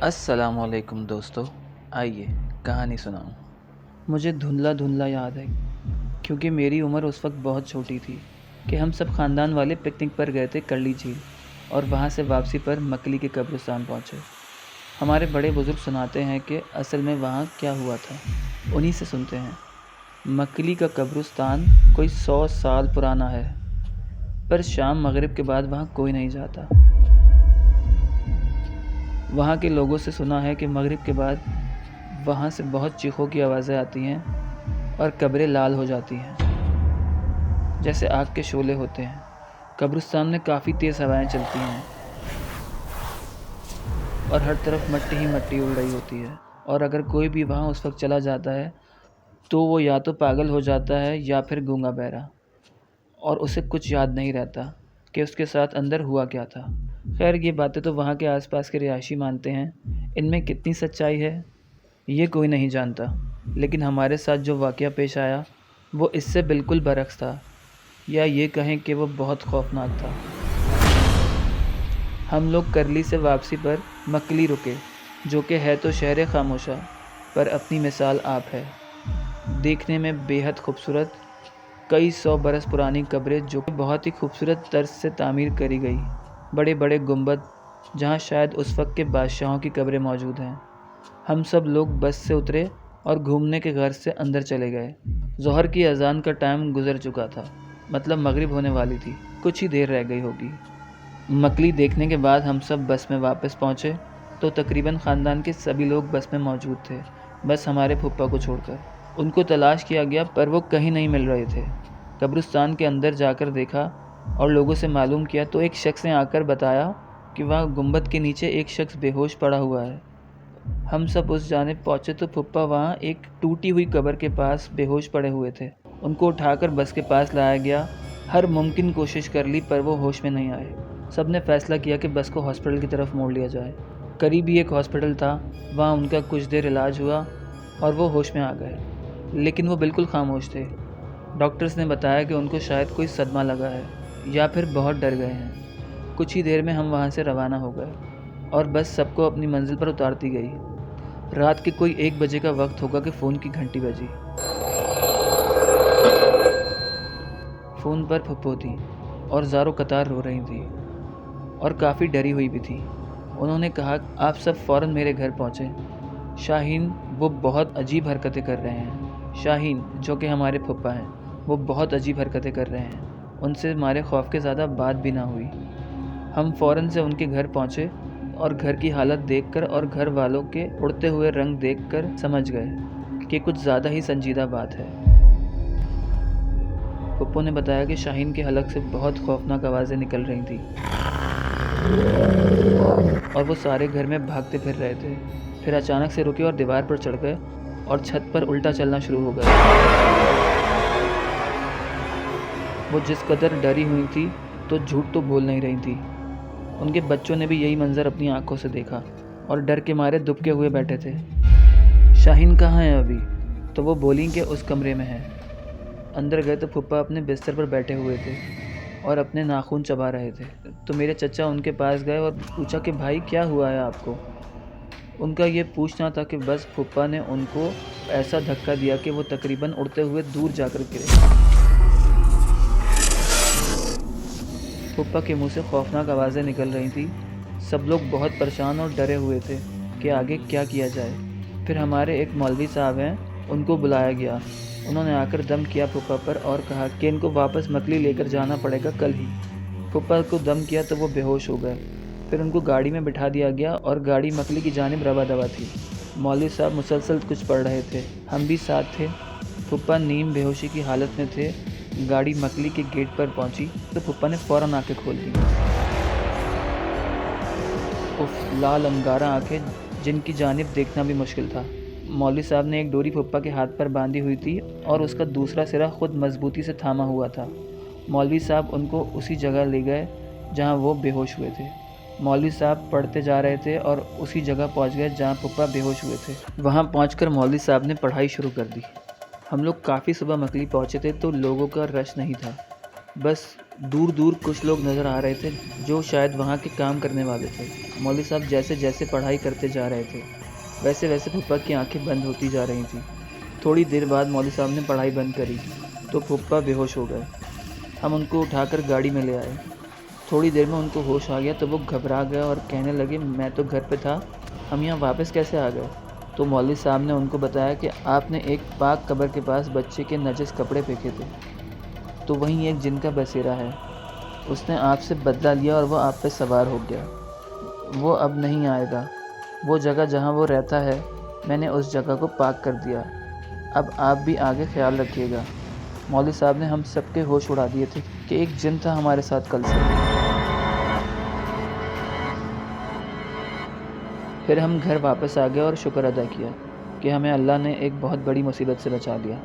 السلام علیکم دوستو، آئیے کہانی سناؤں۔ مجھے دھندلا دھندلا یاد ہے کیونکہ میری عمر اس وقت بہت چھوٹی تھی کہ ہم سب خاندان والے پکنک پر گئے تھے کرلی جھیل، اور وہاں سے واپسی پر مکلی کے قبرستان پہنچے۔ ہمارے بڑے بزرگ سناتے ہیں کہ اصل میں وہاں کیا ہوا تھا، انہی سے سنتے ہیں۔ مکلی کا قبرستان کوئی 100 سال پرانا ہے، پر شام مغرب کے بعد وہاں کوئی نہیں جاتا۔ وہاں کے لوگوں سے سنا ہے کہ مغرب کے بعد وہاں سے بہت چیخوں کی آوازیں آتی ہیں اور قبریں لال ہو جاتی ہیں جیسے آگ کے شعلے ہوتے ہیں۔ قبرستان میں کافی تیز ہوائیں چلتی ہیں اور ہر طرف مٹی ہی مٹی اڑ رہی ہوتی ہے، اور اگر کوئی بھی وہاں اس وقت چلا جاتا ہے تو وہ یا تو پاگل ہو جاتا ہے یا پھر گونگا بہرا، اور اسے کچھ یاد نہیں رہتا کہ اس کے ساتھ اندر ہوا کیا تھا۔ خیر، یہ باتیں تو وہاں کے آس پاس کے رہائشی مانتے ہیں، ان میں کتنی سچائی ہے یہ کوئی نہیں جانتا، لیکن ہمارے ساتھ جو واقعہ پیش آیا وہ اس سے بالکل برعکس تھا، یا یہ کہیں کہ وہ بہت خوفناک تھا۔ ہم لوگ کرلی سے واپسی پر مکلی رکے، جو کہ ہے تو شہر خاموشہ، پر اپنی مثال آپ ہے۔ دیکھنے میں بے حد خوبصورت، کئی 100 برس پرانی قبریں جو کہ بہت ہی خوبصورت طرز سے تعمیر کری گئی، بڑے بڑے گنبد جہاں شاید اس وقت کے بادشاہوں کی قبریں موجود ہیں۔ ہم سب لوگ بس سے اترے اور گھومنے کے غرض سے اندر چلے گئے۔ ظہر کی اذان کا ٹائم گزر چکا تھا، مطلب مغرب ہونے والی تھی، کچھ ہی دیر رہ گئی ہوگی۔ مکلی دیکھنے کے بعد ہم سب بس میں واپس پہنچے تو تقریباً خاندان کے سبھی لوگ بس میں موجود تھے، بس ہمارے پھپھا کو چھوڑ کر۔ ان کو تلاش کیا گیا پر وہ کہیں نہیں مل رہے تھے۔ قبرستان کے اندر جا کر دیکھا اور لوگوں سے معلوم کیا تو ایک شخص نے آ کر بتایا کہ وہاں گنبد کے نیچے ایک شخص بے ہوش پڑا ہوا ہے۔ ہم سب اس جانب پہنچے تو پھپھا وہاں ایک ٹوٹی ہوئی قبر کے پاس بے ہوش پڑے ہوئے تھے۔ ان کو اٹھا کر بس کے پاس لایا گیا، ہر ممکن کوشش کر لی پر وہ ہوش میں نہیں آئے۔ سب نے فیصلہ کیا کہ بس کو ہاسپٹل کی طرف موڑ لیا جائے۔ قریب ہی ایک ہاسپٹل تھا، وہاں ان کا کچھ دیر علاج ہوا اور وہ ہوش میں آ گئے، لیکن وہ بالکل خاموش تھے۔ ڈاکٹرز نے بتایا کہ ان کو شاید کوئی صدمہ لگا ہے یا پھر بہت ڈر گئے ہیں۔ کچھ ہی دیر میں ہم وہاں سے روانہ ہو گئے اور بس سب کو اپنی منزل پر اتارتی گئی۔ رات کے کوئی 1 بجے کا وقت ہوگا کہ فون کی گھنٹی بجی۔ فون پر پھپھو تھی اور زاروں قطار رو رہی تھی اور کافی ڈری ہوئی بھی تھی۔ انہوں نے کہا آپ سب فوراً میرے گھر پہنچیں، شاہین وہ بہت عجیب حرکتیں کر رہے ہیں۔ شاہین جو کہ ہمارے پھپھا ہیں، وہ بہت عجیب حرکتیں کر رہے ہیں۔ ان سے ہمارے خوف کے زیادہ بات بھی نہ ہوئی۔ ہم فوراً سے ان کے گھر پہنچے اور گھر کی حالت دیکھ کر اور گھر والوں کے اڑتے ہوئے رنگ دیکھ کر سمجھ گئے کہ کچھ زیادہ ہی سنجیدہ بات ہے۔ پھپھو نے بتایا کہ شاہین کے حلق سے بہت خوفناک آوازیں نکل رہی تھیں اور وہ سارے گھر میں بھاگتے پھر رہے تھے۔ پھر اچانک سے رکے اور دیوار پر چڑھ گئے اور چھت پر الٹا چلنا شروع ہو گئے۔ وہ جس قدر ڈری ہوئی تھی تو جھوٹ تو بول نہیں رہی تھی۔ ان کے بچوں نے بھی یہی منظر اپنی آنکھوں سے دیکھا اور ڈر کے مارے دبکے ہوئے بیٹھے تھے۔ شاہین کہاں ہے ابھی؟ تو وہ بولیں کہ اس کمرے میں ہے۔ اندر گئے تو پھپھا اپنے بستر پر بیٹھے ہوئے تھے اور اپنے ناخن چبا رہے تھے، تو میرے چچا ان کے پاس گئے اور پوچھا کہ بھائی کیا ہوا ہے آپ کو؟ ان کا یہ پوچھنا تھا کہ بس پھپھا نے ان کو ایسا دھکا دیا کہ وہ تقریباً اڑتے ہوئے دور جا کر گرے۔ پھپھا کے منہ سے خوفناک آوازیں نکل رہی تھیں۔ سب لوگ بہت پریشان اور ڈرے ہوئے تھے کہ آگے کیا کیا جائے۔ پھر ہمارے ایک مولوی صاحب ہیں، ان کو بلایا گیا۔ انہوں نے آ کر دم کیا پھپھا پر اور کہا کہ ان کو واپس مکلی لے کر جانا پڑے گا کل ہی۔ پھپھا کو دم کیا تو وہ بے ہوش ہو گئے۔ پھر ان کو گاڑی میں بٹھا دیا گیا اور گاڑی مکلی کی جانب رواں دواں تھی۔ مولوی صاحب مسلسل کچھ پڑھ رہے تھے، ہم بھی ساتھ تھے۔ پھپھا نیم بے ہوشی کی حالت میں تھے۔ گاڑی مکلی کے گیٹ پر پہنچی تو پھپھا نے فوراً آنکھیں کھول دیں۔ لال انگارہ آنکھیں جن کی جانب دیکھنا بھی مشکل تھا۔ مولوی صاحب نے ایک ڈوری پھپھا کے ہاتھ پر باندھی ہوئی تھی اور اس کا دوسرا سرا خود مضبوطی سے تھاما ہوا تھا۔ مولوی صاحب ان کو اسی جگہ لے گئے جہاں وہ بے ہوش ہوئے تھے۔ مولوی صاحب پڑھتے جا رہے تھے اور اسی جگہ پہنچ گئے جہاں پھپھا بے ہوش ہوئے تھے۔ وہاں پہنچ کر مولوی صاحب نے پڑھائی شروع کر دی۔ ہم لوگ کافی صبح مکلی پہنچے تھے تو لوگوں کا رش نہیں تھا، بس دور دور کچھ لوگ نظر آ رہے تھے جو شاید وہاں کے کام کرنے والے تھے۔ مولوی صاحب جیسے جیسے پڑھائی کرتے جا رہے تھے ویسے ویسے پھپھا کی آنکھیں بند ہوتی جا رہی تھیں۔ تھوڑی دیر بعد مولوی صاحب نے پڑھائی بند کری تو پھپھا بے ہوش ہو گئے۔ ہم ان کو اٹھا کر گاڑی میں لے آئے۔ تھوڑی دیر میں ان کو ہوش آ گیا تو وہ گھبرا گئے اور کہنے لگے میں تو گھر پہ تھا، ہم یہاں واپس کیسے آ گئے؟ تو مولوی صاحب نے ان کو بتایا کہ آپ نے ایک پاک قبر کے پاس بچے کے نجس کپڑے پھینکے تھے، تو وہیں ایک جن کا بسیرا ہے، اس نے آپ سے بدلہ لیا اور وہ آپ پہ سوار ہو گیا، وہ اب نہیں آئے گا۔ وہ جگہ جہاں وہ رہتا ہے میں نے اس جگہ کو پاک کر دیا، اب آپ بھی آگے خیال رکھیے گا۔ مولوی صاحب نے ہم سب کے ہوش اڑا دیے تھے کہ ایک جن تھا ہمارے ساتھ کل سے۔ پھر ہم گھر واپس آ گئے اور شکر ادا کیا کہ ہمیں اللہ نے ایک بہت بڑی مصیبت سے بچا لیا۔